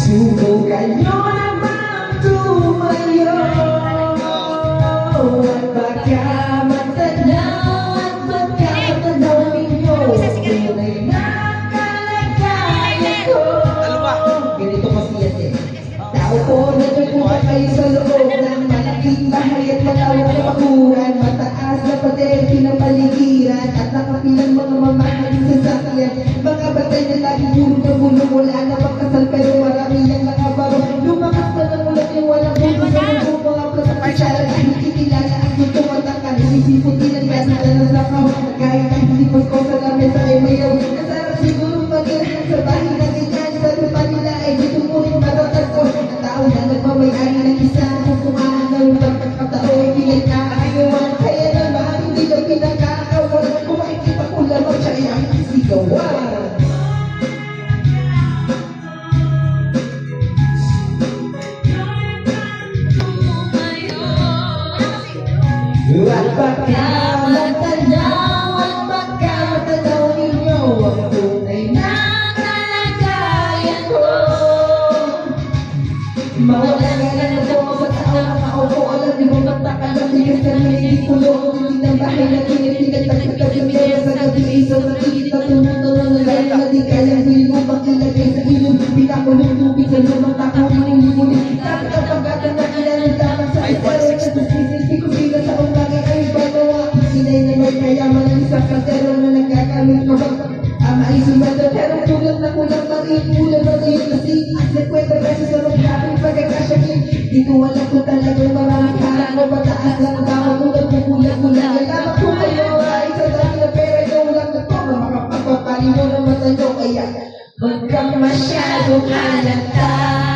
Subukan nyo naman tumayo at baka matanaw at baka matanaw ninyo tunay na kalagayan ko. Ganito kasi yan eh. Tao po na nagpunta kayo sa loob ng malaking bahay at malawak na bakuran, mataas na pader, pinapaligiran at nakapilang mga mamahaling sasakyan. Mga batay na lagi puro na bulong, wala na magkasal pero marami ang nakabaro. Lumakas pa ng ulat yung walang puso sa mundo, mga plasang na hindi kilala ang gusto matakan. Hindi po tinagyan na nalakaw, kahit na hindi po ko sa lamesa ay mayaw. Kasarap siguro mag-ilang sa bahay na ganyan, sa lupa nila ay dito mo rin matatagpo. Ang tao na nagmamayari ng isang kukuhaan ng pagkakatao ay pinagkakagawan. Kaya naman hindi na pinagkakawan, kung makikita ko lamang siya ay ang isigawan. At baka matanaw at baka matanaw ninyo ang tunay na kalagayan ko. Mawala nga lang ako sa tao na nakaupo. Alam di mo magtakal ang tigas na nilipulong. Hindi ng bahay na tinitigat at pagkabibigay sa gabi isang nakikit na tumutulong na gaya na di kayang bilhin mo bakilagay sa ilong. Pinakulong tubig sa lumang takaw maningunin. Dapat ang pagkatan na kailangan dapat sa isero na susisilpi ko sila sa umaga ay bagawa. Sinay na may kayaman ang isang kasero na nagkakamit ko bang ama ay sumado pero kulang na kulang marin kulang marin kasi sa kwenta kasi sa magkapit pagkakasyakin. Dito wala ko talagang maraming harang o mataas lang ang tama kung nagpukulang-kulang. Alamak ko kayo ay sa dami na pera ikaw lang na to na makapagpapali mo na mata nyo kaya huwag kang masyadong halata.